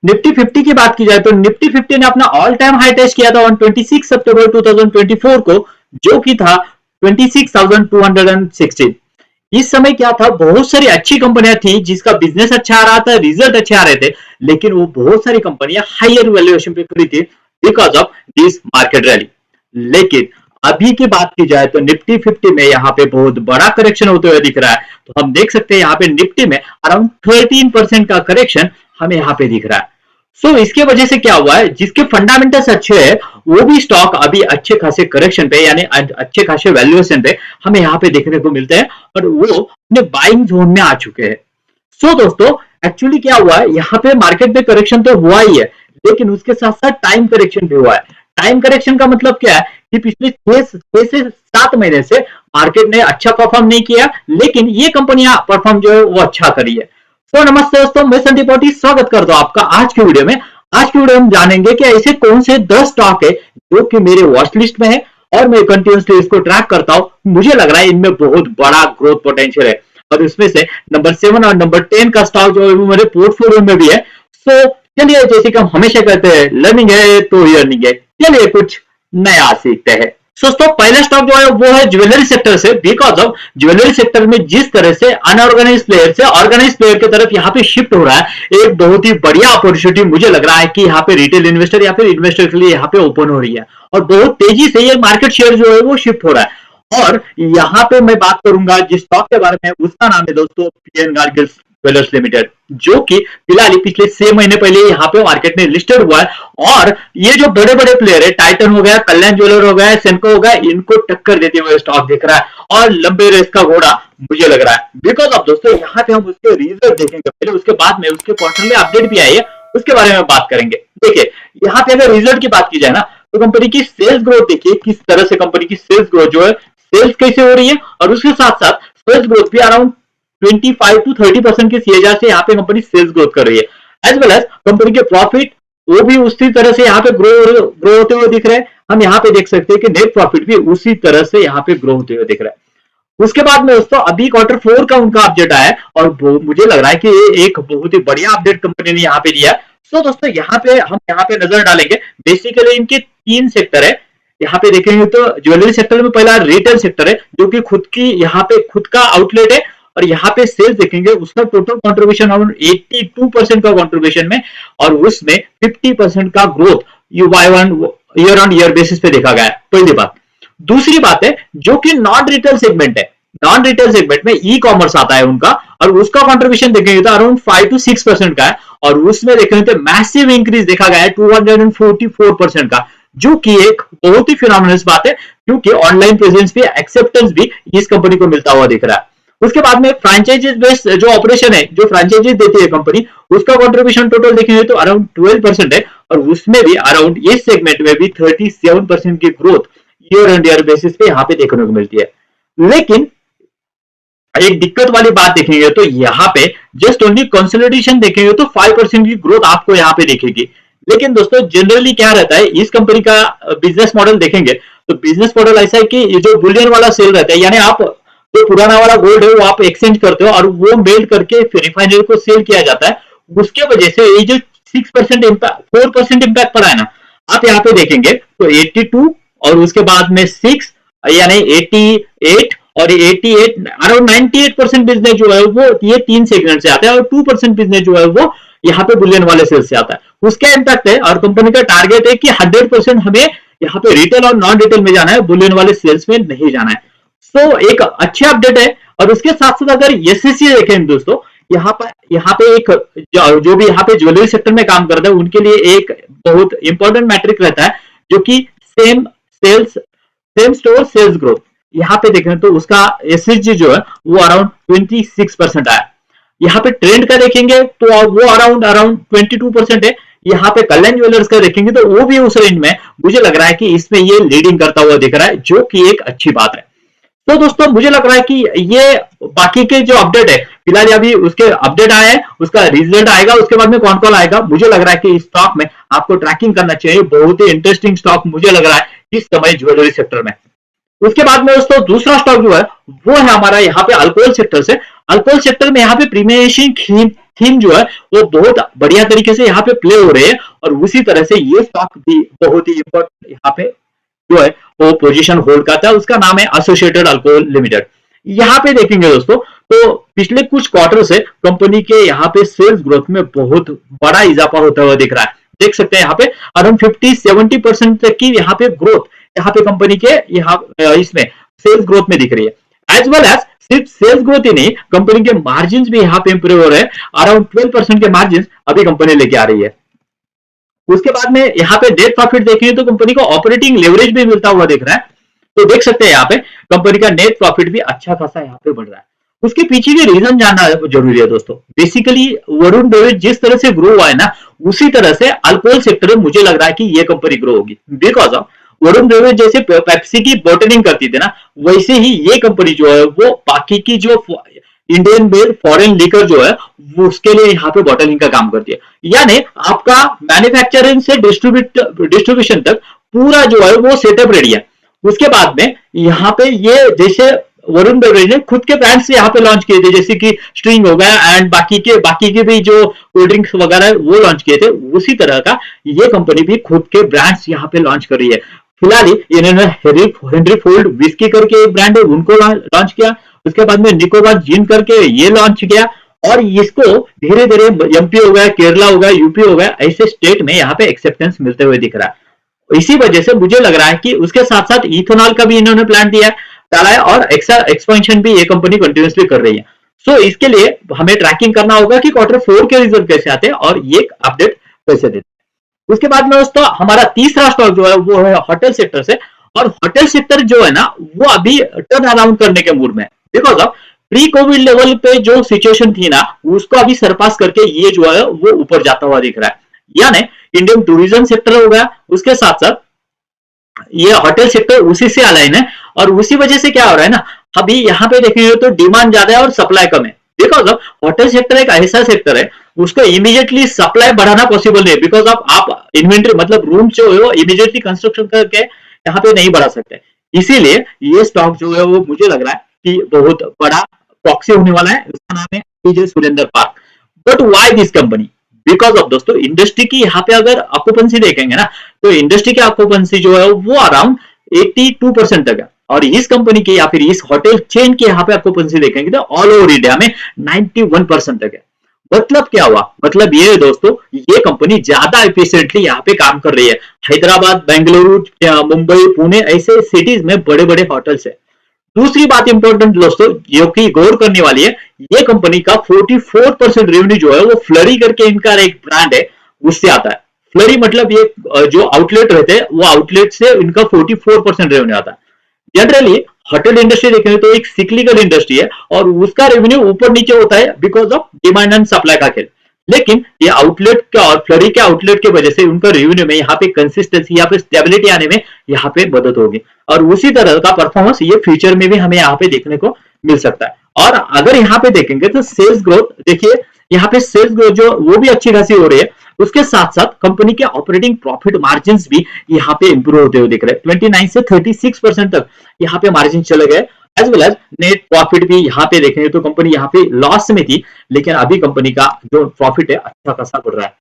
Nifty 50 की बात की जाए तो निफ्टी 50 ने अपना ऑल टाइम हाई टेस्ट किया था ऑन 26 सितंबर 2024 को, जो कि था 26,216। इस समय क्या था, बहुत सारी अच्छी कंपनियां थी जिसका बिजनेस अच्छा आ रहा था, रिजल्ट अच्छे आ रहे थे, लेकिन वो बहुत सारी कंपनियां हायर वैल्यूएशन पे खुली थी because of this market rally. लेकिन अभी की बात की जाए तो निफ्टी 50 में यहाँ पे बहुत बड़ा करेक्शन होते हुए दिख रहा है। तो हम देख सकते हैं यहाँ पे निफ्टी में अराउंड 13% का करेक्शन हमें यहाँ पे दिख रहा है। सो इसके वजह से क्या हुआ है, जिसके फंडामेंटल्स अच्छे हैं वो भी स्टॉक अभी अच्छे खासे करेक्शन पे यानी अच्छे खासे वैल्यूएशन पे हमें यहाँ पे देखने को मिलते हैं और वो अपने बाइंग जोन में आ चुके हैं। सो दोस्तों, एक्चुअली क्या हुआ है, यहाँ पे मार्केट पे करेक्शन तो हुआ ही है, लेकिन उसके साथ साथ टाइम करेक्शन भी हुआ है। टाइम करेक्शन का मतलब क्या है कि पिछले 6 से 7 महीने से मार्केट ने अच्छा परफॉर्म नहीं किया, लेकिन ये कंपनियां परफॉर्म जो है वो अच्छा करी है। तो नमस्ते दोस्तों, मैं संदीप पौटी स्वागत करता हूं आपका आज की वीडियो में। आज की वीडियो में जानेंगे कि ऐसे कौन से 10 स्टॉक है जो कि मेरे वॉच लिस्ट में है और मैं कंटिन्यूसली इसको ट्रैक करता हूं। मुझे लग रहा है इनमें बहुत बड़ा ग्रोथ पोटेंशियल है और इसमें से नंबर 7 और नंबर 10 का स्टॉक जो है वो मेरे पोर्टफोलियो में भी है। सो चलिए, जैसे कि हम हमेशा कहते हैं, लर्निंग है तो अर्निंग है। चलिए कुछ नया सीखते हैं। दोस्तों, पहला स्टॉक जो है वो है ज्वेलरी सेक्टर से, बिकॉज ऑफ ज्वेलरी सेक्टर में जिस तरह से अनऑर्गेनाइज प्लेयर से ऑर्गेनाइज प्लेयर की तरफ यहाँ पे शिफ्ट हो रहा है, एक बहुत ही बढ़िया अपॉर्चुनिटी मुझे लग रहा है कि यहाँ पे रिटेल इन्वेस्टर या फिर इन्वेस्टर के लिए यहाँ पे ओपन हो रही है और बहुत तेजी से ये मार्केट शेयर जो है वो शिफ्ट हो रहा है। और यहाँ पे मैं बात करूंगा जिस स्टॉक के बारे में, उसका नाम है दोस्तों पीएन गार्गिल ज्वेलर्स लिमिटेड, जो कि फिलहाल पिछले 6 महीने पहले यहाँ पे मार्केट में लिस्टेड हुआ है। और ये जो बड़े बड़े प्लेयर है, टाइटन हो गया, कल्याण ज्वेलर हो गया, सेनको हो गया, इनको टक्कर देते हुए स्टॉक दिख रहा है और लंबे रेस का घोड़ा मुझे लग रहा है। बिकॉज ऑफ दोस्तों, यहाँ पे हम उसके रिजल्ट देखेंगे पहले, उसके बाद में उसके क्वार्टरली अपडेट भी आई है, उसके बारे में बात करेंगे। देखिए, यहाँ पे अगर रिजल्ट की बात की जाए ना, तो कंपनी की सेल्स ग्रोथ देखिए किस तरह से कंपनी की सेल्स ग्रोथ जो है, सेल्स कैसे हो रही है और उसके साथ साथ सेल्स ग्रोथ भी अराउंड 25 to 30% के सीएजआर से यहाँ पे कंपनी सेल्स ग्रोथ कर रही है। एज वेल एज कंपनी के प्रॉफिट वो भी उसी तरह से यहाँ पे ग्रो होते हुए दिख रहे हैं। हम यहाँ पे देख सकते हैं कि नेट प्रॉफिट भी उसी तरह से यहाँ पे ग्रो होते हुए दिख रहा है। उसके बाद में दोस्तों अभी Q4 का उनका अपडेट आया है और मुझे लग रहा है कि ये एक बहुत ही बढ़िया अपडेट कंपनी ने यहाँ पे दिया है। सो दोस्तों, यहाँ पे हम यहाँ पे नजर डालेंगे। बेसिकली इनके 3 सेक्टर है। यहाँ पे देखेंगे तो ज्वेलरी सेक्टर में पहला रिटेल सेक्टर है, जो कि खुद की यहाँ पे खुद का आउटलेट है और यहाँ पे सेल्स देखेंगे, उसका टोटल कंट्रीब्यूशन अराउंड 82% का कंट्रीब्यूशन में और उसमें 50% का growth year on year basis पे देखा गया है। पहली बात। दूसरी बात है जो कि नॉन रिटेल सेगमेंट है। नॉन रिटेल सेगमेंट में ई कॉमर्स आता है उनका और उसका कंट्रीब्यूशन देखेंगे तो अराउंड 5 to 6% का है और उसमें देखेंगे तो मैसिव इंक्रीज देखा गया है 244% का, जो कि एक बहुत ही फिनोमिनल बात है क्योंकि ऑनलाइन प्रेजेंस भी, एक्सेप्टेंस भी इस कंपनी को मिलता हुआ दिख रहा है। उसके बाद में फ्रेंचाइजीज बेस्ड जो ऑपरेशन है, जो फ्रेंचाइजीज देती है कंपनी, उसका कंट्रीब्यूशन टोटल देखेंगे तो अराउंड 12% है और उसमें भी अराउंड इस सेगमेंट में भी 37% की growth year and year basis पे यहाँ पे देखने को मिलती है। लेकिन एक दिक्कत वाली बात देखेंगे तो यहाँ पे जस्ट ओनली कंसोलिडेशन देखेंगे तो 5% की ग्रोथ आपको यहाँ पे देखेगी। लेकिन दोस्तों जनरली क्या रहता है, इस कंपनी का बिजनेस मॉडल देखेंगे तो बिजनेस मॉडल ऐसा है कि ये जो बुलियन वाला सेल रहता है, यानी आप जो पुराना वाला गोल्ड है वो आप एक्सचेंज करते हो और वो मेल्ट करके रिफाइनरी को सेल किया जाता है। उसके वजह से ये जो 4% इम्पैक्ट पड़ा है ना, आप यहाँ पे देखेंगे तो 82 और उसके बाद में 6 यानी 88 और 88 अराउंड 98% बिजनेस जो है वो ये 3 सेगमेंट से आता है और 2% बिजनेस जो है वो यहाँ पे बुलियन वाले सेल से आता है। उसका इम्पैक्ट है और कंपनी का टारगेट है कि 100% हमें यहाँ पे रिटेल और नॉन रिटेल में जाना है, बुलियन वाले सेल्स में नहीं जाना है। सो एक अच्छे अपडेट है। और उसके साथ साथ अगर एसएससी देखें दोस्तों, यहाँ पे एक जो भी यहाँ पे ज्वेलरी सेक्टर में काम करता है उनके लिए एक बहुत इंपॉर्टेंट मैट्रिक रहता है जो कि सेम स्टोर सेल्स ग्रोथ। यहाँ पे देखें तो उसका एसएसजी जो है वो अराउंड 26% आया। यहाँ पे ट्रेंड का देखेंगे तो वो अराउंड 22% है। यहाँ पे कल्याण ज्वेलर्स का देखेंगे तो वो भी उस रेंज में, मुझे लग रहा है कि इसमें ये लीडिंग करता हुआ दिख रहा है, जो कि एक अच्छी बात है। तो दोस्तों मुझे लग रहा है कि ये बाकी के जो अपडेट है, फिलहाल अभी उसके अपडेट आया है, उसका रिजल्ट आएगा, उसके बाद में कौन कौन आएगा, मुझे लग रहा है कि इस स्टॉक में आपको ट्रैकिंग करना चाहिए। बहुत ही इंटरेस्टिंग स्टॉक मुझे लग रहा है इस समय ज्वेलरी सेक्टर में। उसके बाद में दोस्तों दूसरा स्टॉक जो है वो है हमारा यहाँ पे अल्कोहल सेक्टर से। अल्कोहल सेक्टर में यहाँ पे प्रीमियम थीम जो है वो बहुत बढ़िया तरीके से यहाँ पे प्ले हो रहे हैं, और उसी तरह से ये स्टॉक भी बहुत ही इंपॉर्टेंट यहाँ पे जो है वो पोजीशन होल्ड करता है। उसका नाम है एसोसिएटेड अल्कोहल लिमिटेड। यहाँ पे देखेंगे दोस्तों, तो पिछले कुछ क्वार्टर से कंपनी के यहाँ पे सेल्स ग्रोथ में बहुत बड़ा इजाफा होता हुआ दिख रहा है। देख सकते हैं यहाँ पे अराउंड 50-70% तक की यहाँ पे ग्रोथ यहाँ पे कंपनी के यहाँ इसमें सेल्स ग्रोथ में दिख रही है। एज वेल एज सिर्फ सेल्स ग्रोथ ही नहीं, कंपनी के मार्जिन भी यहाँ पे इंप्रूव हो रहे हैं। अराउंड 12% के मार्जिन अभी कंपनी लेके आ रही है। उसके बाद में यहाँ पे नेट प्रॉफिट देखेंगे तो कंपनी को ऑपरेटिंग लेवरेज भी मिलता हुआ दिख रहा है। तो देख सकते हैं यहाँ पे कंपनी का नेट प्रॉफिट भी अच्छा खासा यहाँ पे बढ़ रहा है। उसके पीछे भी रीजन जानना जरूरी है दोस्तों। बेसिकली वरुण बेवरेज जिस तरह से ग्रो हुआ है ना, उसी तरह से अल्कोहल सेक्टर में मुझे लग रहा है कि ये कंपनी ग्रो होगी। बिकॉज ऑफ वरुण बेवरेज जैसे पेप्सी की बॉटलिंग करती थी ना, वैसे ही ये कंपनी जो है वो बाकी की जो इंडियन मेड फॉरेन लीकर जो है वो उसके लिए यहाँ पे बॉटलिंग का काम करती है। यानी आपका मैन्युफैक्चरिंग से डिस्ट्रीब्यूशन तक पूरा जो है वो सेटअप रेडी है। उसके बाद में यहाँ पे ये जैसे वरुण बेवरेज ने खुद के ब्रांड्स यहाँ पे लॉन्च किए थे, जैसे कि स्ट्रिंग हो गया एंड बाकी के भी जो कोल्ड ड्रिंक्स वगैरह वो लॉन्च किए थे, उसी तरह का ये कंपनी भी खुद के ब्रांड्स यहाँ पे लॉन्च कर रही है। फिलहाल इन्होंने हेनरी फोल्ड विस्की करके एक ब्रांड है उनको लॉन्च किया। उसके बाद में निकोबार जिन करके ये लॉन्च किया, और इसको धीरे धीरे एमपी हो गया, केरला हो गया, यूपी हो गया, ऐसे स्टेट में यहाँ पे एक्सेप्टेंस मिलते हुए दिख रहा है। इसी वजह से मुझे लग रहा है कि उसके साथ साथ इथेनॉल का भी इन्होंने प्लान दिया है, डाला है, और एक्सपेंशन भी ये कंपनी कंटिन्यूसली कर रही है। सो इसके लिए हमें ट्रैकिंग करना होगा कि Q4 के रिजल्ट कैसे आते हैं और ये अपडेट कैसे देते हैं। उसके बाद में दोस्तों हमारा तीसरा स्टॉक जो है वो है होटल सेक्टर से, और होटल सेक्टर जो है ना वो अभी टर्न अराउंड करने के मूड में, because of pre Covid level पे जो सिचुएशन थी ना उसको अभी सरपास करके ये जो है वो ऊपर जाता हुआ दिख रहा है। यानी इंडियन टूरिज्म सेक्टर हो गया, उसके साथ साथ ये होटल सेक्टर उसी से अलाइन है, और उसी वजह से क्या हो रहा है ना, अभी यहाँ पे देखेंगे तो डिमांड ज्यादा है और सप्लाई कम है। बिकॉज ऑफ होटल सेक्टर एक ऐसा सेक्टर है उसको इमीडिएटली सप्लाई बढ़ाना पॉसिबल नहीं, बिकॉज ऑफ आप इन्वेंट्री मतलब रूम जो है वो इमीडिएटली कंस्ट्रक्शन करके यहाँ पे नहीं बढ़ा सकते। इसीलिए ये स्टॉक जो है वो मुझे लग रहा है कि बहुत बड़ा प्रॉक्सी होने वाला है। उसका नाम है PJ Surendra park. But why this company? Because of दोस्तों इंडस्ट्री की यहाँ पे अगर ऑक्यूपेंसी देखेंगे ना, तो इंडस्ट्री की ऑक्यूपेंसी जो है वो अराउंड 82% तक है, और इस कंपनी की या फिर इस होटल चेन की यहाँ पे ऑक्यूपेंसी देखेंगे तो ऑल ओवर इंडिया में 91% तक है। मतलब क्या हुआ? मतलब ये है दोस्तों, ये कंपनी ज्यादा एफिशिएंटली यहाँ पे काम कर रही है। हैदराबाद, बेंगलुरु, मुंबई, पुणे ऐसे सिटीज में बड़े बड़े होटल्स है। दूसरी बात इंपॉर्टेंट दोस्तों जो कि गौर करने वाली है, ये कंपनी का 44% रेवेन्यू जो है वो फ्लरी करके इनका एक ब्रांड है उससे आता है। फ्लरी मतलब ये जो आउटलेट रहते हैं वो आउटलेट से इनका 44% रेवेन्यू आता है। जनरली होटल इंडस्ट्री देखें तो एक सिक्लिकल इंडस्ट्री है और उसका रेवेन्यू ऊपर नीचे होता है because of demand and supply का खेल। लेकिन ये आउटलेट का और फ्लरी के आउटलेट की वजह से उनका रेवेन्यू में यहाँ पे कंसिस्टेंसी यहाँ पे स्टेबिलिटी आने में यहाँ पे मदद होगी, और उसी तरह का परफॉर्मेंस ये फ्यूचर में भी हमें यहाँ पे देखने को मिल सकता है। और अगर यहाँ पे देखेंगे तो सेल्स ग्रोथ देखिए, यहाँ पे सेल्स ग्रोथ जो वो भी अच्छी खासी हो रही है। उसके साथ साथ कंपनी के ऑपरेटिंग प्रॉफिट मार्जिन भी यहाँ पे इंप्रूव होते हुए दिख रहे हैं। 29 से 36% तक यहाँ पे मार्जिन चले गए। As well as net profit भी यहाँ पे देखेंगे तो कंपनी यहाँ पे लॉस में थी, लेकिन अभी कंपनी का जो प्रॉफिट है अच्छा खासा बढ़ रहा है।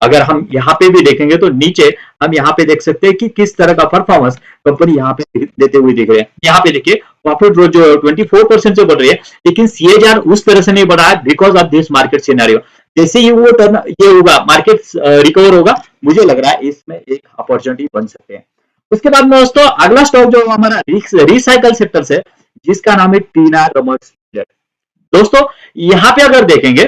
अगर हम यहाँ पे भी देखेंगे तो नीचे हम यहाँ पे देख सकते हैं कि किस तरह का परफॉर्मेंस कंपनी यहाँ पे देते हुए दिख रहे हैं। यहाँ पे देखिए प्रॉफिट ग्रोथ जो 24% से बढ़ रही है, लेकिन सीएजीआर उस तरह से नहीं बढ़ा है because of this market scenario. जैसे ही वो टर्न ये होगा, मार्केट रिकवर होगा, मुझे लग रहा है इसमें एक अपॉर्चुनिटी बन सकते हैं। उसके बाद में दोस्तों अगला स्टॉक जो हमारा रिसाइकल सेक्टर से, जिसका नाम है टीना रबर्स। दोस्तों यहाँ पे अगर देखेंगे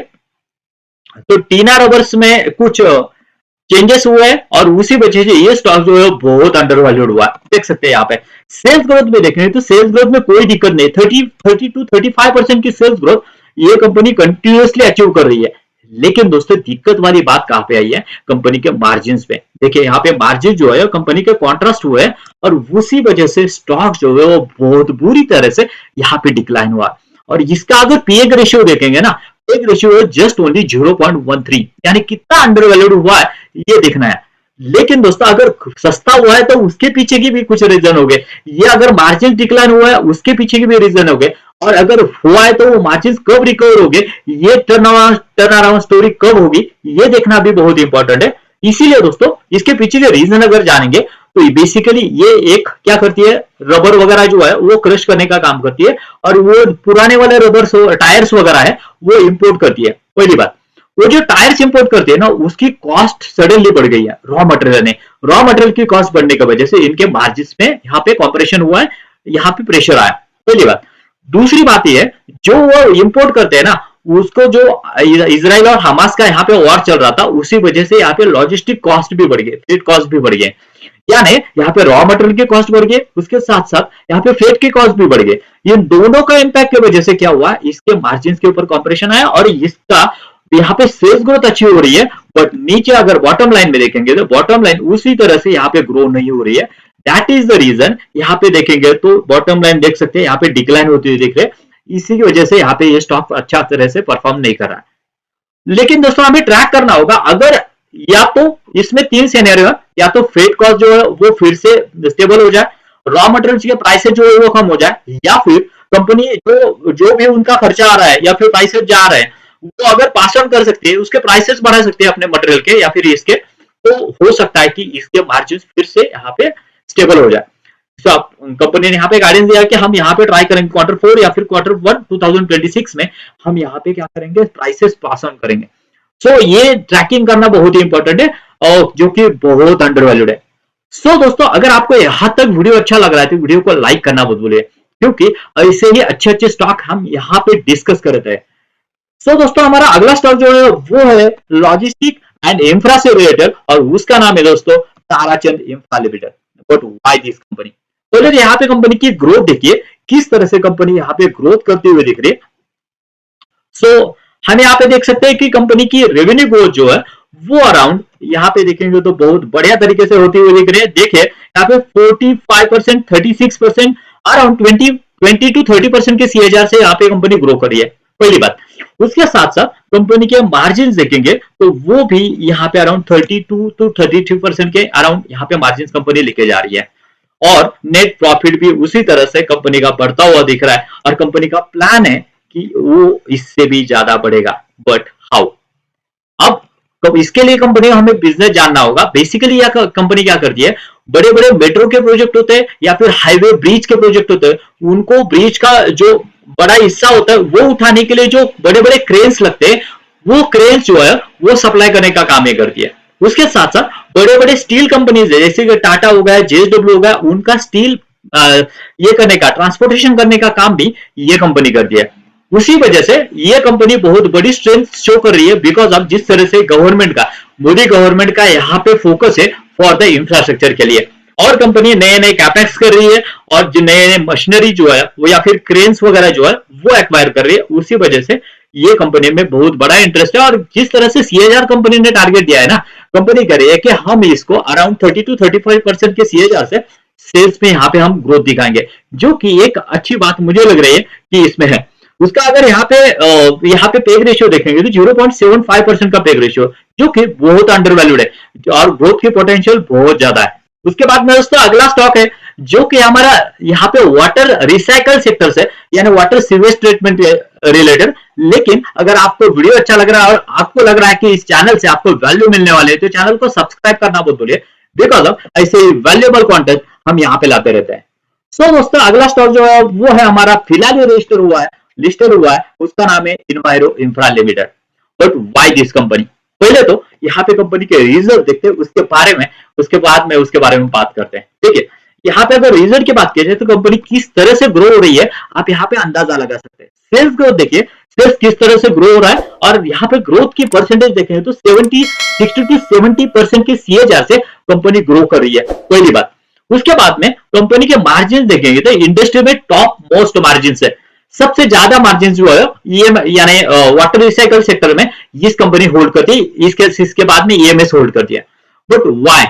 तो टीना रबर्स में कुछ चेंजेस हुए हैं और उसी वजह से ये स्टॉक जो है बहुत अंडर वैल्यूड हुआ। देख सकते हैं यहाँ पे सेल्स ग्रोथ में देखेंगे तो सेल्स ग्रोथ में कोई दिक्कत नहीं, 30 to 35% की सेल्स ग्रोथ ये कंपनी कंटिन्यूअसली अचीव कर रही है। लेकिन दोस्तों दिक्कत वाली बात कहां पे आई है? कंपनी के मार्जिन पे। देखिए यहाँ पे मार्जिन जो है कंपनी के कॉन्ट्रास्ट हुए और उसी वजह से स्टॉक जो है वो बहुत बुरी तरह से यहाँ पे डिक्लाइन हुआ। और इसका अगर पीए का रेशियो देखेंगे ना, एक रेशियो है जस्ट ओनली 0.13, यानी कितना अंडर वैल्यूड हुआ है ये देखना है। लेकिन दोस्तों अगर सस्ता हुआ है तो उसके पीछे की भी कुछ रीजन हो गए, ये अगर मार्जिन डिक्लाइन हुआ है उसके पीछे की भी रीजन हो गए, और अगर हुआ है तो वो मार्जिन कब रिकवर हो गए, ये टर्न अराउंड स्टोरी कब होगी, ये देखना भी बहुत इंपॉर्टेंट है। इसीलिए दोस्तों इसके पीछे के रीजन अगर जानेंगे तो बेसिकली ये एक क्या करती है, रबर वगैरह जो है वो क्रश करने का काम करती है, और वो पुराने वाले रबर टायर्स वगैरह है वो इंपोर्ट करती है। पहली बात, वो जो टायर्स इंपोर्ट करती है ना उसकी कॉस्ट सडनली बढ़ गई है रॉ मटेरियल ने, रॉ मटेरियल की कॉस्ट बढ़ने की वजह से इनके मार्जिन में यहाँ पे कॉम्प्रेशन हुआ है, यहाँ पे प्रेशर आया। पहली बात। दूसरी बात यह है, जो वो इंपोर्ट करते हैं ना उसको जो इजराइल और हमास का यहाँ पे वॉर चल रहा था उसी वजह से यहाँ पे लॉजिस्टिक कॉस्ट भी बढ़ गए, फ्रेट कॉस्ट भी बढ़ गए, यानी यहाँ पे रॉ मटेरियल की कॉस्ट बढ़ गई, उसके साथ साथ यहाँ पे फ्रेट की कॉस्ट भी बढ़ गई। इन दोनों का इंपैक्ट की वजह से क्या हुआ, इसके मार्जिन के ऊपर कॉम्प्रेशन आया और इसका यहाँ पे सेल्स ग्रोथ अच्छी हो रही है, बट नीचे अगर बॉटम लाइन में देखेंगे तो बॉटम लाइन उसी तरह से यहाँ पे ग्रो नहीं हो रही है। दैट इज द रीजन, यहाँ पे देखेंगे तो बॉटम लाइन देख सकते हैं यहाँ पे डिक्लाइन होती हुई दिख रही है, इसी की वजह से यहाँ पे ये स्टॉक अच्छा तरह से परफॉर्म नहीं कर रहा है। लेकिन दोस्तों हमें ट्रैक करना होगा, अगर या तो इसमें तीन सिनेरियो है, या तो फ्रेट कॉस्ट जो है वो फिर से स्टेबल हो जाए, रॉ मटेरियल के प्राइसेस जो है वो कम हो जाए, या फिर कंपनी जो भी उनका खर्चा आ रहा है या फिर प्राइसेस जा रहे हैं वो अगर पास ऑन कर सकती है, उसके प्राइसेस बढ़ा सकते हैं अपने मटेरियल के या फिर इसके, तो हो सकता है कि इसके मार्जिन फिर से यहाँ पे स्टेबल हो जाए। तो कंपनी ने यहाँ पे गाइडेंस दिया कि हम यहाँ पे ट्राई करेंगे Q4 या फिर Q1 2026 में हम यहाँ पे क्या करेंगे, प्राइसेस पास ऑन करेंगे। सो ये ट्रैकिंग करना बहुत ही इंपॉर्टेंट है और जो कि बहुत अंडर वैल्यूड है। सो दोस्तों अगर आपको यहाँ तक वीडियो अच्छा लग रहा है तो वीडियो को लाइक करना मत भूलिए, क्योंकि ऐसे ही अच्छे अच्छे स्टॉक हम यहाँ पे डिस्कस करते हैं। सो दोस्तों हमारा अगला स्टॉक जो है वो है लॉजिस्टिक एंड इंफ्रा से रिलेटेड, और उसका नाम है दोस्तों Tarachand infra limited. But why this company, तो यहाँ पे कंपनी की ग्रोथ देखिए किस तरह से कंपनी यहाँ पे ग्रोथ करते हुए दिख रही है। सो हम यहाँ पे देख सकते हैं कि कंपनी की रेवेन्यू ग्रोथ जो है वो अराउंड यहाँ पे देखेंगे तो बहुत बढ़िया तरीके से होती हुई दिख रही है। देखिए यहाँ पे 45%, 36%, अराउंड 20 to 30% के सीएजआर से यहाँ पे कंपनी ग्रो कर रही है। पहली बात। उसके साथ साथ कंपनी के मार्जिन देखेंगे तो वो भी यहाँ पे अराउंड 32 to 33% के अराउंड यहाँ पे मार्जिन कंपनी लेके जा रही है, और नेट प्रॉफिट भी उसी तरह से कंपनी का बढ़ता हुआ दिख रहा है, और कंपनी का प्लान है कि वो इससे भी ज्यादा बढ़ेगा। बट हाउ, अब तो इसके लिए कंपनी को हमें बिजनेस जानना होगा। बेसिकली यह कंपनी क्या करती है, बड़े बड़े मेट्रो के प्रोजेक्ट होते हैं या फिर हाईवे ब्रिज के प्रोजेक्ट होते हैं, उनको ब्रिज का जो बड़ा हिस्सा होता है वो उठाने के लिए जो बड़े बड़े क्रेन्स लगते हैं, वो क्रेन्स जो है वो सप्लाई करने का काम ये करती है। उसके साथ साथ बड़े बड़े स्टील कंपनीज है जैसे कि टाटा हो गया, जेएसडब्ल्यू हो गया, उनका स्टील ये करने का, ट्रांसपोर्टेशन करने का काम भी ये कंपनी करती है। उसी वजह से ये कंपनी बहुत बड़ी स्ट्रेंथ शो कर रही है, बिकॉज ऑफ जिस तरह से गवर्नमेंट का, मोदी गवर्नमेंट का यहाँ पे फोकस है फॉर द इंफ्रास्ट्रक्चर के लिए, और कंपनी नए नए कैपेक्स कर रही है, और जो नए नए मशीनरी जो है वो या फिर क्रेन्स वगैरह जो है वो एक्वायर कर रही है। उसी वजह से ये कंपनी में बहुत बड़ा इंटरेस्ट है, और जिस तरह से सीएजआर कंपनी ने टारगेट दिया है ना, कंपनी कर रही है कि हम इसको अराउंड 30 to 35% के सीएजआर से सेल्स में यहाँ पे हम ग्रोथ दिखाएंगे, जो कि एक अच्छी बात मुझे लग रही है कि इसमें है। उसका अगर यहाँ पे पेग रेशियो देखेंगे तो 0.75% का पेग रेशियो, जो कि बहुत अंडर वैल्यूड है और ग्रोथ की पोटेंशियल बहुत ज्यादा है। उसके बाद में दोस्तों अगला स्टॉक है जो कि हमारा यहाँ पे वाटर रिसाइकल सेक्टर से, यानी वाटर सीवेज ट्रीटमेंट रिलेटेड। लेकिन अगर आपको वीडियो अच्छा लग रहा है और आपको लग रहा है कि इस चैनल से आपको वैल्यू मिलने वाले है, तो चैनल को सब्सक्राइब करना मत भूलिए, बिकॉज ऑफ ऐसे वैल्यूएबल कंटेंट हम यहाँ पे लाते रहते हैं। सो दोस्तों अगला स्टॉक जो है वो है हमारा फिलहाल लिस्टेड हुआ है, उसका नाम है इन्वायरो infra limited. But why this company, पहले तो यहाँ पे कंपनी के रिजल्ट देखते हैं, उसके बारे में उसके बारे में बात करते हैं। ठीक है, यहाँ पे अगर रिजल्ट की बात की जाए तो कंपनी किस तरह से ग्रो हो रही है आप यहाँ पे अंदाजा लगा सकते हैं। सेल्स ग्रोथ देखिए, सेल्स किस तरह से ग्रो हो रहा है, और यहाँ पे ग्रोथ की परसेंटेज देखें तो 60 to 70% के सीएजआर से कंपनी ग्रो कर रही है। पहली बात। उसके बाद में कंपनी के मार्जिन देखेंगे तो इंडस्ट्री में टॉप मोस्ट मार्जिन है, सबसे ज्यादा मार्जिन जो है ये यानी वाटर रिसाइकल सेक्टर में इस कंपनी होल्ड करती है, इसके बाद में ईएमएस होल्ड करती है। बट व्हाई,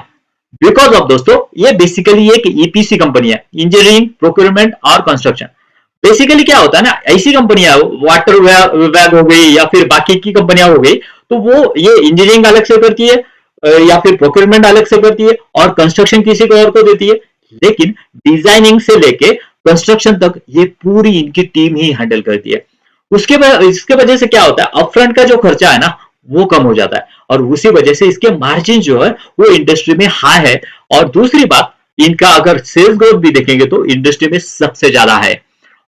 बिकॉज ऑफ दोस्तों ये बेसिकली एक ईपीसी कंपनी है, इंजीनियरिंग, प्रोक्योरमेंट और कंस्ट्रक्शन। बेसिकली क्या होता है ना, ऐसी कंपनियां वाटर वैग हो गई या फिर बाकी की कंपनियां हो गई, तो वो ये इंजीनियरिंग अलग से करती है, या फिर प्रोक्योरमेंट अलग से करती है और कंस्ट्रक्शन किसी को और को देती है, लेकिन डिजाइनिंग से लेके कंस्ट्रक्शन तक ये पूरी इनकी टीम ही हैंडल करती है। इसके वजह से क्या होता है, अपफ्रंट का जो खर्चा है ना वो कम हो जाता है और उसी वजह से इसके मार्जिन जो है वो इंडस्ट्री में हाई है। और दूसरी बात, इनका अगर सेल्स ग्रोथ भी देखेंगे तो इंडस्ट्री में सबसे ज्यादा है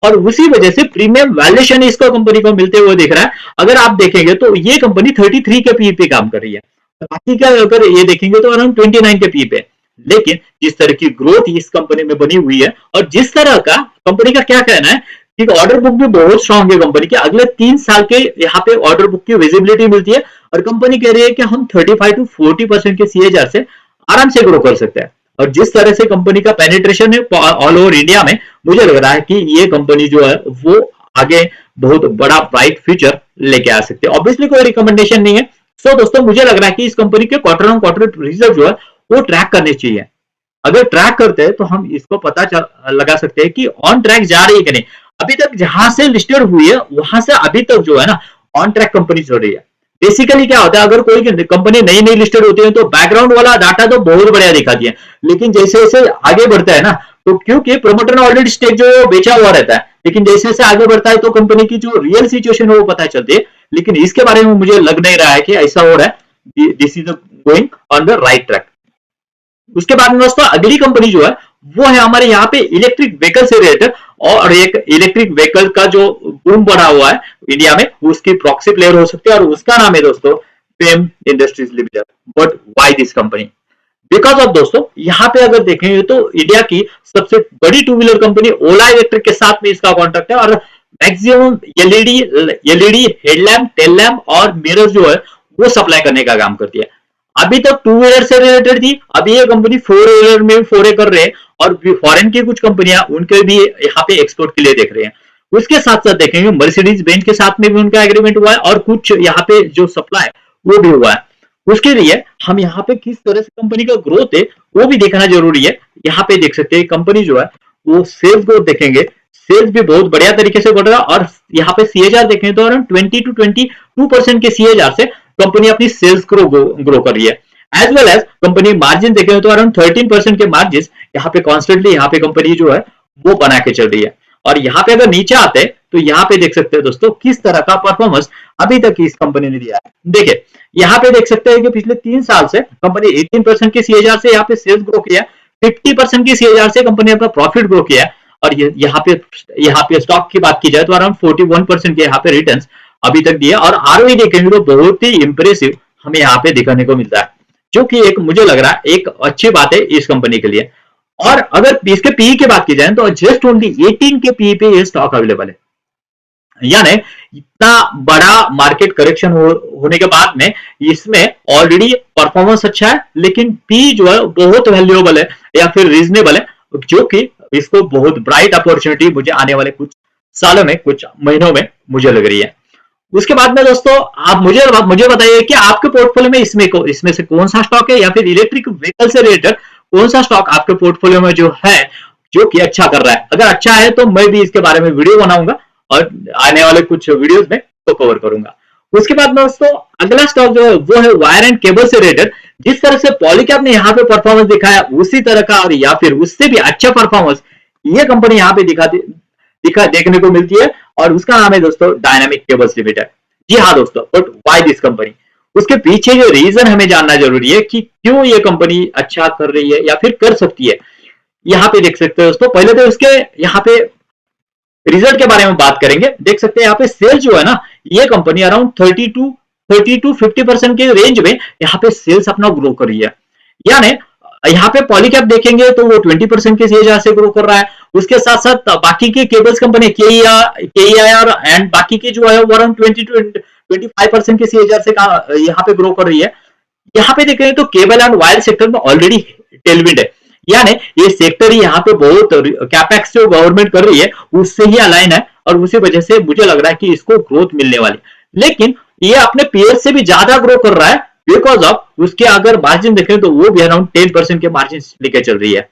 और उसी वजह से प्रीमियम वैल्यूएशन इसको कंपनी को मिलते हुए दिख रहा है। अगर आप देखेंगे तो ये कंपनी 33 के पी पे काम कर रही है, बाकी का अगर ये देखेंगे तो अराउंड 29 के पी पे। लेकिन जिस तरह की ग्रोथ इस कंपनी में बनी हुई है और जिस तरह का कंपनी का क्या कहना है कि ऑर्डर बुक भी बहुत स्ट्रांग है कंपनी के, अगले 3 साल के यहाँ पे ऑर्डर बुक की विजिबिलिटी मिलती है और कंपनी कह रही है कि हम 35 to 40% के सीएजआर से आराम से ग्रो कर सकते हैं। और जिस तरह से कंपनी का पेनिट्रेशन है ऑल ओवर इंडिया में, मुझे लग रहा है कि ये कंपनी जो है वो आगे बहुत बड़ा ब्राइट फ्यूचर लेके आ सकते हैं। ऑब्वियसली कोई रिकमेंडेशन नहीं है। सो दोस्तों, मुझे लग रहा है कि इस कंपनी के क्वार्टर ऑन क्वार्टर रिजल्ट जो है वो ट्रैक करने चाहिए। अगर ट्रैक करते हैं तो हम इसको पता लगा सकते हैं कि ऑन ट्रैक जा रही है कि नहीं। अभी तक जहां से लिस्टेड हुई है वहां से अभी तक जो है ना ऑन ट्रैक कंपनी चल रही है। बेसिकली क्या होता है, अगर कोई कंपनी नई नई लिस्टेड होती है तो बैकग्राउंड वाला डाटा तो बहुत बढ़िया दिखाती है, लेकिन जैसे जैसे आगे बढ़ता है ना, तो क्योंकि प्रोमोटर ने ऑलरेडी स्टेक जो है बेचा हुआ रहता है, लेकिन जैसे जैसे आगे बढ़ता है तो कंपनी की जो रियल सिचुएशन है वो पता चलती है। लेकिन इसके बारे में मुझे लग नहीं रहा है कि ऐसा हो रहा है। This is going on the right track. उसके बाद में दोस्तों अगली कंपनी जो है वो है हमारे यहाँ पे इलेक्ट्रिक व्हीकल से रिलेटेड, और एक इलेक्ट्रिक व्हीकल का जो बूम बढ़ा हुआ है इंडिया में उसकी प्रॉक्सी प्लेयर हो सकती है और उसका नाम है दोस्तों fame industries limited. But why this company? Because of दोस्तों यहाँ पे अगर देखेंगे तो इंडिया की सबसे बड़ी टू व्हीलर कंपनी ओला इलेक्ट्रिक के साथ में इसका कॉन्ट्रैक्ट है और maximum LED headlamp, tail lamp और मिरर जो है वो सप्लाई करने का काम करती है। अभी तक टू व्हीलर से रिलेटेड थी, अभी ये कंपनी फोर व्हीलर में फोरे कर रहे हैं और फॉरेन की कुछ कंपनियां उनके भी यहाँ पे एक्सपोर्ट के लिए देख रहे हैं। उसके साथ साथ देखेंगे मर्सिडीज बेंज के साथ में भी उनका एग्रीमेंट हुआ है और कुछ यहाँ पे जो सप्लाई वो भी हुआ है। उसके लिए हम यहाँ पे किस तरह से कंपनी का ग्रोथ है वो भी देखना जरूरी है। यहाँ पे देख सकते हैं कंपनी जो है वो सेल्स ग्रोथ देखेंगे, सेल्स भी बहुत बढ़िया तरीके से बढ़ रहा है और यहाँ पे सीएजआर देखें तो अराउंड 20 to 22% के सीएजआर से कंपनी अपनी सेल्स ग्रो कर रही है। As well as company margin देखें तो अराउंड 13% के मार्जिन यहाँ पे कॉन्स्टेंटली यहाँ पे कंपनी जो है वो बना के चल रही है। और यहाँ पे अगर नीचे आते हैं तो यहाँ पे देख सकते हैं दोस्तों किस तरह का परफॉर्मेंस अभी तक इस कंपनी ने दिया है। देखिए यहाँ पे देख सकते हैं कि पिछले 3 साल से कंपनी 18% की सीएजआर से यहाँ पे सेल्स ग्रो किया, 50% की सीएजआर से कंपनी अपना प्रॉफिट ग्रो किया और यहाँ पे स्टॉक की बात की जाए तो अराउंड 41% के यहाँ पे रिटर्न्स अभी तक दिए और आरओई देखेंगे तो बहुत ही इंप्रेसिव हमें यहाँ पे दिखाने को मिलता है, जो कि एक मुझे लग रहा है एक अच्छी बात है इस कंपनी के लिए। और अगर इसके पीई की बात की जाए तो जस्ट ओनली 18 के पीई पे ये स्टॉक अवेलेबल है। यानी इतना बड़ा मार्केट करेक्शन होने के बाद में इसमें ऑलरेडी परफॉर्मेंस अच्छा है, लेकिन पी जो है बहुत वैल्यूएबल है या फिर रीजनेबल है, जो कि इसको बहुत ब्राइट अपॉर्चुनिटी मुझे आने वाले कुछ सालों में, कुछ महीनों में मुझे लग रही है। उसके बाद में दोस्तों आप मुझे बताइए कि आपके पोर्टफोलियो में इसमें से कौन सा स्टॉक है या फिर इलेक्ट्रिक व्हीकल से रिलेटेड कौन सा स्टॉक आपके पोर्टफोलियो में जो है जो कि अच्छा कर रहा है। अगर अच्छा है तो मैं भी इसके बारे में वीडियो बनाऊंगा और आने वाले कुछ वीडियोस में तो कवर करूंगा। उसके बाद में दोस्तों अगला स्टॉक जो है वो है वायर एंड केबल से रिलेटेड। जिस तरह से पॉलीकैब ने यहाँ पे परफॉर्मेंस दिखाया उसी तरह का और या फिर उससे भी अच्छा परफॉर्मेंस ये कंपनी यहाँ पे देखने को मिलती है और उसका नाम है दोस्तों डायनामिक केबल्स लिमिटेड। जी हाँ दोस्तों, बट व्हाई दिस कंपनी? उसके पीछे जो रीजन हमें जानना जरूरी है कि क्यों ये कंपनी अच्छा कर रही है या फिर कर सकती है। यहाँ पे देख सकते हैं दोस्तों, पहले तो इसके यहाँ पे रिजल्ट के बारे में बात करेंगे। देख सकते हैं यहाँ पे सेल्स जो है ना ये कंपनी अराउंड 30 to 50% के रेंज में यहाँ पे सेल्स अपना ग्रो कर रही है। यानी यहाँ पे पॉलीकैब देखेंगे तो वो 20% के सीएजआर से ग्रो कर रहा है। उसके साथ साथ बाकी के केबल्स कंपनी केईआर एंड बाकी के जो है वो अराउंड 20 to 25% के सीएजआर से यहाँ पे ग्रो कर रही है। यहाँ पे देखें तो केबल एंड वायर सेक्टर में ऑलरेडी टेलविंड है, यानी ये सेक्टर ही यहाँ पे बहुत कैपेक्स जो गवर्नमेंट कर रही है उससे ही अलाइन है और उसी वजह से मुझे लग रहा है कि इसको ग्रोथ मिलने वाली। लेकिन ये अपने पीयर से भी ज्यादा ग्रो कर रहा है बिकॉज ऑफ उसके अगर मार्जिन देखें तो वो भी अराउंड 10% के मार्जिन लेके चल रही है।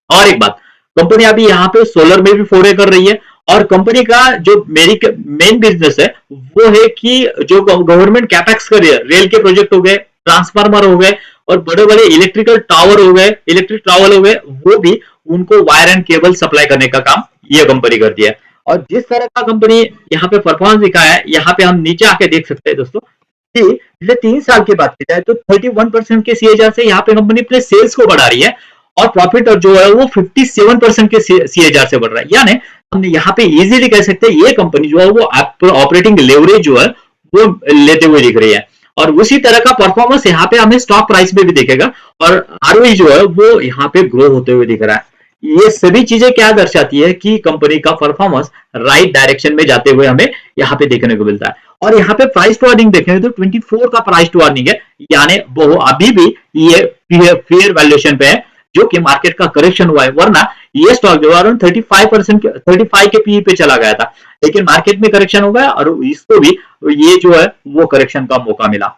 और एक बात, कंपनी अभी यहाँ पे सोलर में भी फोरे कर रही है और कंपनी का जो मेन बिजनेस है वो है कि जो गवर्नमेंट कैपेक्स कर रही है, रेल के प्रोजेक्ट हो गए, ट्रांसफार्मर हो गए और बड़े बड़े इलेक्ट्रिकल टावर हो गए, इलेक्ट्रिक टावर हो गए, वो भी उनको वायर एंड केबल सप्लाई करने का काम ये कंपनी करती है। और जिस तरह का कंपनी यहाँ पे परफॉर्मेंस दिखाया है, यहाँ पे हम नीचे आके देख सकते हैं दोस्तों कि पिछले 3 साल की बात की जाए तो 31% के सीएजआर से यहाँ पे कंपनी अपने सेल्स को बढ़ा रही है और प्रॉफिट जो है वो 57% के सीएजआर से बढ़ रहा है। यानी हम यहाँ पे इजीली कह सकते हैं ये कंपनी जो है वो ऑपरेटिंग लेवरेज जो है वो लेते हुए दिख रही है। और उसी तरह का परफॉर्मेंस यहाँ पे हमें स्टॉक प्राइस में भी दिखेगा और आरओई जो है वो यहाँ पे ग्रो होते हुए दिख रहा है। ये सभी चीजें क्या दर्शाती है कि कंपनी का परफॉर्मेंस राइट डायरेक्शन में जाते हुए हमें यहाँ पे देखने को मिलता है। और यहाँ पे प्राइस टू अर्निंग देखेंगे तो 24 का प्राइस टू अर्निंग है, यानी वो अभी भी ये फेयर वैल्यूएशन पे है, जो कि मार्केट का करेक्शन हुआ है। वरना ये स्टॉक जो अराउंड 35 के पीई पे चला गया था, लेकिन मार्केट में करेक्शन हो गया और इसको भी ये जो है वो करेक्शन का मौका मिला।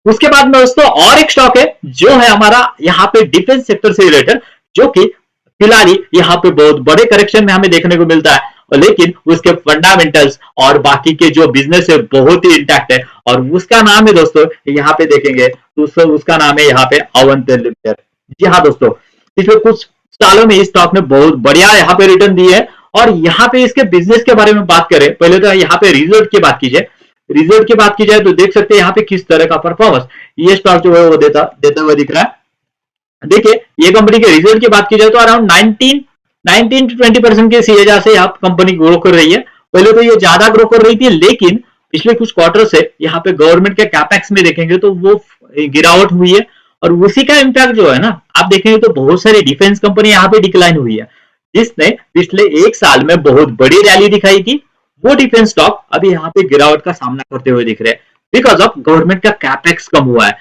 उसके बाद में दोस्तों और एक स्टॉक है जो है हमारा यहाँ पे डिफेंस सेक्टर से रिलेटेड, जो कि फिलहाल यहाँ पे बहुत बड़े करेक्शन में हमें देखने को मिलता है, लेकिन उसके फंडामेंटल्स और बाकी के जो बिजनेस है बहुत ही इंटैक्ट है। और उसका नाम है दोस्तों, यहाँ पे देखेंगे तो उसका नाम है यहाँ पे अवंतिल लिमिटेड। जी हाँ दोस्तों, पिछले कुछ सालों में इस स्टॉक ने बहुत बढ़िया यहाँ पे रिटर्न दिए है। और यहाँ पे इसके बिजनेस के बारे में बात करें, पहले तो यहाँ पे रिजल्ट की बात कीजिए। रिजल्ट की बात की जाए तो देख सकते हैं यहाँ पे किस तरह का परफॉर्मेंस ये स्टॉक जो है वो देता हुआ दिख रहा है। देखिए ये कंपनी के रिजल्ट की बात की जाए तो अराउंड 19 to 20% के सीएजआर से यहाँ कंपनी ग्रो कर रही है। पहले तो ये ज्यादा ग्रो कर रही थी, लेकिन पिछले कुछ क्वार्टर से यहाँ पे गवर्नमेंट के कैपेक्स में देखेंगे तो वो गिरावट हुई है और उसी का इम्पैक्ट जो है ना, आप देखेंगे तो बहुत सारी डिफेंस कंपनी यहाँ पे डिक्लाइन हुई है, जिसने पिछले 1 साल में बहुत बड़ी रैली दिखाई थी। वो डिफेंस स्टॉक अभी यहाँ पे गिरावट का सामना करते हुए दिख रहे हैं बिकॉज ऑफ गवर्नमेंट का कैपेक्स कम हुआ है।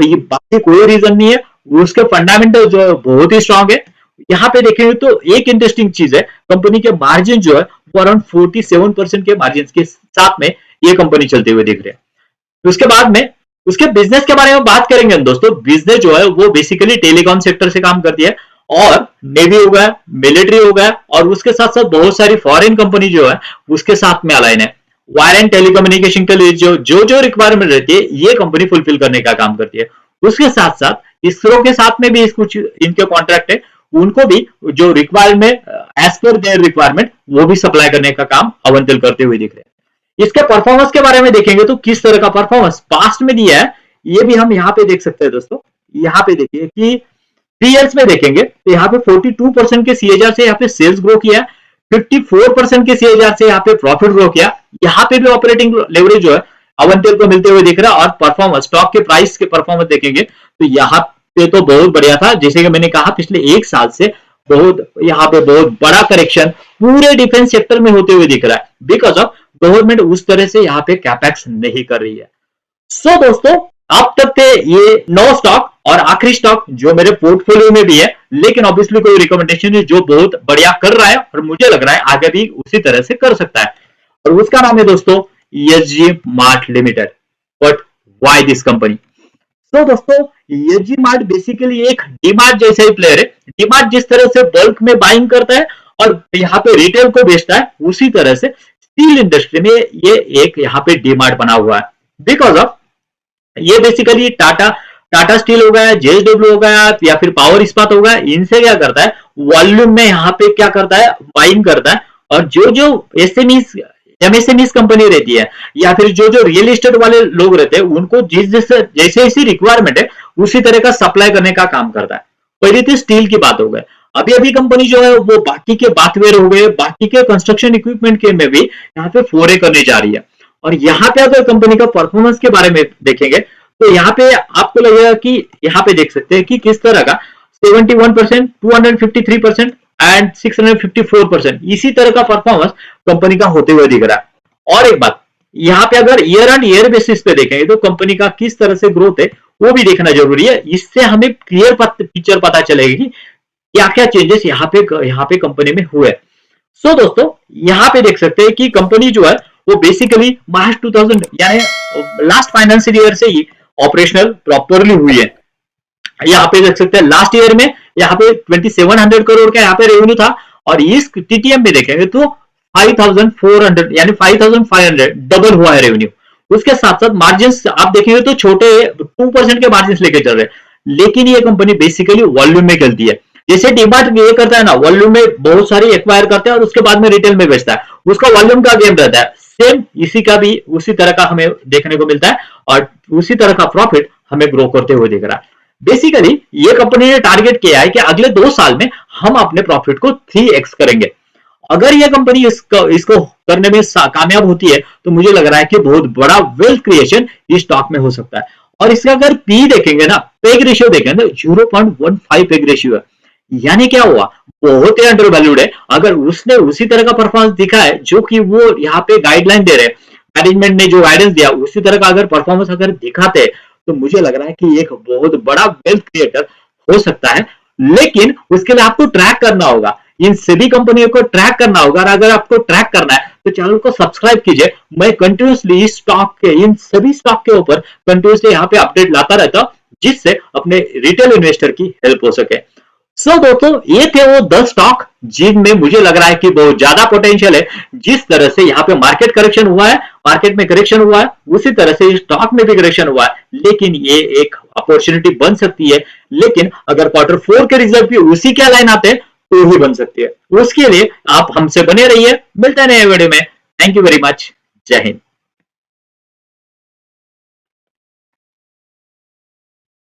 ये बाकी कोई रीजन नहीं है, उसके फंडामेंटल जो है बहुत ही स्ट्रांग है। यहाँ पे देखेंगे तो एक इंटरेस्टिंग चीज है, कंपनी के मार्जिन जो है वो अराउंड 47% के मार्जिन के साथ में ये कंपनी चलते हुए दिख रही है। उसके बाद में उसके बिजनेस के बारे में बात करेंगे दोस्तों। बिजनेस जो है वो बेसिकली टेलीकॉम सेक्टर से काम करती है और नेवी हो गया, मिलिट्री हो गया और उसके साथ साथ बहुत सारी फॉरेन कंपनी जो है उसके साथ में अलाइन है। वायर एंड टेलीकम्युनिकेशन के लिए जो रिक्वायरमेंट रहती है ये कंपनी फुलफिल करने का काम करती है। उसके साथ साथ इसरो के साथ में भी कुछ इनके कॉन्ट्रैक्ट है, उनको भी जो requirement as per their requirement वो भी सप्लाई करने का काम अवंतिल करते हुए दिख रहे हैं। इसके परफॉर्मेंस के बारे में देखेंगे तो किस तरह का परफॉर्मेंस पास्ट में दिया है ये भी हम यहाँ पे देख सकते हैं दोस्तों। यहाँ पे देखिए कि 3 इयर्स में देखेंगे तो यहाँ पे 42% के सीएजआर से यहाँ पे सेल्स ग्रो किया, 54% के सीएजआर से यहाँ पे प्रॉफिट ग्रो किया। यहाँ पे भी ऑपरेटिंग लेवरेज जो है अवंतिल को मिलते हुए दिख रहा है। और परफॉर्मेंस स्टॉक के प्राइस के परफॉर्मेंस देखेंगे तो यहाँ पे तो बहुत बढ़िया था। जैसे कि मैंने कहा पिछले 1 साल से बहुत यहाँ पे बहुत बड़ा करेक्शन पूरे डिफेंस सेक्टर में होते हुए दिख रहा है बिकॉज ऑफ गवर्नमेंट उस तरह से यहाँ पे कैपेक्स नहीं कर रही है। सो दोस्तों अब तक थे ये 9 स्टॉक और आखिरी स्टॉक जो मेरे पोर्टफोलियो में भी है, लेकिन ऑब्वियसली कोई रिकमेंडेशन है जो बहुत बढ़िया कर रहा है और मुझे लग रहा है आगे भी उसी तरह से कर सकता है। और उसका नाम है दोस्तों SG mart limited. But why this company? तो दोस्तों एसजी मार्ट बेसिकली एक डीमार्ट जैसा ही प्लेयर है। डीमार्ट जिस तरह से बल्क में बाइंग करता है और यहाँ पे रिटेल को बेचता है, उसी तरह से स्टील इंडस्ट्री में ये एक यहाँ पे डीमार्ट बना हुआ है बिकॉज ऑफ ये बेसिकली टाटा स्टील हो गया, जेएसडब्ल्यू हो गया या फिर पावर इस्पात हो गया, इनसे क्या करता है वॉल्यूम में यहाँ पे क्या करता है बाइंग करता है। और जो एसएमईज एमएसएमईज कंपनी रहती है या फिर जो रियल एस्टेट वाले लोग रहते हैं उनको जैसे रिक्वायरमेंट है उसी तरह का सप्लाई करने का काम करता है। पहले तो स्टील की बात हो गई, अभी अभी कंपनी जो है वो बाकी के बाथवेयर हो गए, बाकी के कंस्ट्रक्शन इक्विपमेंट के में भी यहाँ पे फोरे करने जा रही है। और यहाँ पे अगर कंपनी का परफॉर्मेंस के बारे में देखेंगे तो यहाँ पे आपको लगेगा कि यहाँ पे देख सकते हैं कि किस तरह का 71%, 253% एंड 654% इसी तरह का परफॉर्मेंस कंपनी का होते हुए दिख रहा है। और एक बात यहाँ पे अगर ईयर एंड ईयर बेसिस पे देखेंगे तो कंपनी का किस तरह से ग्रोथ है वो भी देखना जरूरी है। इससे हमें क्लियर पिक्चर पता चलेगी कि क्या क्या चेंजेस यहाँ पे कंपनी में हुए। सो दोस्तों यहाँ पे देख सकते हैं कि कंपनी जो है वो बेसिकली मार्च 2000 यानी लास्ट फाइनेंशियल ईयर से ही ऑपरेशनल प्रॉपरली हुई है। यहाँ पे देख सकते हैं लास्ट ईयर में यहाँ पे 2700 करोड़ का यहाँ पे रेवेन्यू था और इस टीटीएम में देखेंगे तो 5400 यानी 5500 डबल हुआ है रेवेन्यू। उसके साथ साथ मार्जिन आप देखेंगे तो छोटे 2% के मार्जिन लेके चल रहे हैं, लेकिन ये कंपनी बेसिकली वॉल्यूम में चलती है। जैसे डीमार्ट ये करता है ना, वॉल्यूम में बहुत सारी एक्वायर करते हैं और उसके बाद में रिटेल में बेचता है, उसका वॉल्यूम का गेम रहता है। सेम इसी का भी उसी तरह का हमें देखने को मिलता है और उसी तरह का प्रॉफिट हमें ग्रो करते हुए दिख रहा है। बेसिकली ये कंपनी ने टारगेट किया है कि अगले 2 साल में हम अपने प्रॉफिट को 3x करेंगे। अगर ये कंपनी इसको करने में कामयाब होती है तो मुझे लग रहा है कि बहुत बड़ा वेल्थ क्रिएशन इस स्टॉक में हो सकता है। और इसका अगर पी देखेंगे ना, पेग रेशियो देखेंगे, 0.15 पेग रेशियो है, यानी क्या हुआ, बहुत ही अंडर वैल्यूड है। अगर उसने उसी तरह का परफॉर्मेंस दिखा है जो कि वो यहाँ पे गाइडलाइन दे रहे हैं, मैनेजमेंट ने जो गाइडेंस दिया उसी तरह का अगर परफॉर्मेंस अगर दिखाते तो मुझे लग रहा है कि एक बहुत बड़ा वेल्थ क्रिएटर हो सकता है। लेकिन उसके लिए आपको ट्रैक करना होगा, इन सभी कंपनियों को ट्रैक करना होगा। और अगर आपको ट्रैक करना है तो चैनल को सब्सक्राइब कीजिए। मैं कंटिन्यूसली स्टॉक के, इन सभी स्टॉक के ऊपर कंटिन्यूसली यहाँ पे अपडेट लाता रहता हूं, जिससे अपने रिटेल इन्वेस्टर की हेल्प हो सके। सो दोस्तों, ये थे वो 10 स्टॉक जिनमें मुझे लग रहा है कि बहुत ज्यादा पोटेंशियल है। जिस तरह से यहाँ पे मार्केट करेक्शन हुआ है, मार्केट में करेक्शन हुआ है, उसी तरह से स्टॉक में भी करेक्शन हुआ है, लेकिन ये एक अपॉर्चुनिटी बन सकती है। लेकिन अगर Q4 के रिजल्ट भी उसी के लाइन आते तो ही बन सकती है। उसके लिए आप हमसे बने रहिए। मिलते हैं नए वीडियो में। Thank you very much. जय हिंद।